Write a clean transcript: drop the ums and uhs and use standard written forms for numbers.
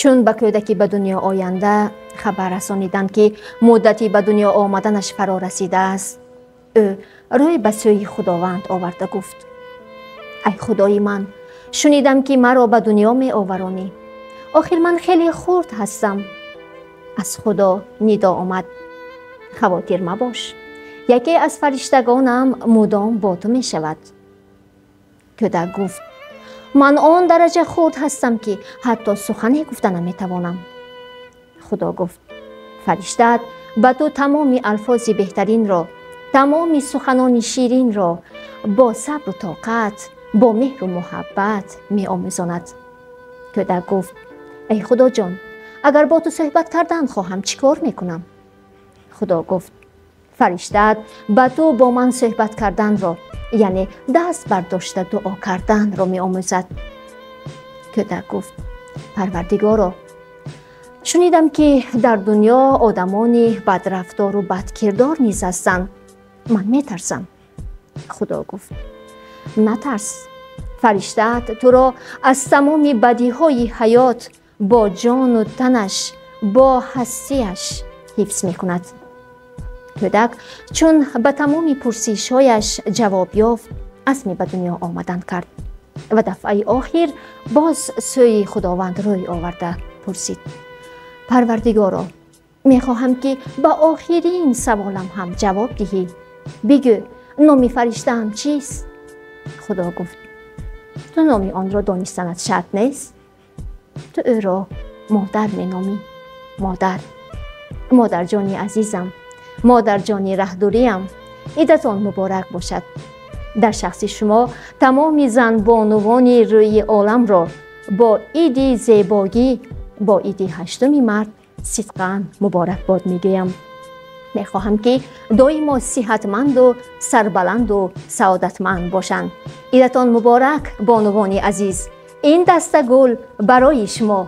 چون به کودکی به دنیا آینده خبر رسانیدند که مدتی به دنیا آمدنش فرا رسیده است، او روی به سوی خداوند آورده گفت: ای خدای من، شنیدم که مرا به دنیا می آورانی. آخر من خیلی خرد هستم. از خدا ندا آمد: خواطر مباش، یکی از فرشتگانم مدام با تو می شود. کودک گفت: من آن درجه خرد هستم که حتی سخنی گفته نمی توانم. خدا گفت: فرشته‌ات به تو تمام الفاظ بهترین را، تمام سخنان شیرین را با صبر و طاقت، با مهر و محبت می آموزاند. کودک گفت: ای خدا جان، اگر با تو صحبت کردن خواهم چیکار میکنم؟ خدا گفت: فرشته‌ات به تو با من صحبت کردن را، یعنی دست برداشته دعا کردن را می آموزد. کودک گفت: پروردگارا، شنیدم که در دنیا آدمانی بدرفتار و بدکردار نیز هستند. من می ترسم. خدا گفت: نترس، فرشته‌ات تو را از تمام بدیهای حیات با جان و تنش، با هستیش حفظ می کند. کودک چون به تمام پرسش‌هایش جواب یافت، عزم به دنیا آمدن کرد و دفعه آخر باز سوی خداوند روی آورده پرسید: پروردگارا، می خواهم که به آخرین سوالم هم جواب دهی. بگو نام فرشته‌ام چیست؟ خدا گفت: تو نام آن را دانستنت شرط نیست. تو او را مادر می نامی. مادر جانی عزیزم، مادر جانی رهدوریم، عیدتان مبارک باشد. در شخص شما تمام زن بانوان روی عالم را با عید زیبایی، با عید 8 مرد صدقاً مبارک باد می گویم. می خواهم که دائما صحتمند و سربلند و سعادتمند باشند. عیدتان مبارک بانوان عزیز. این دسته گل برای شما.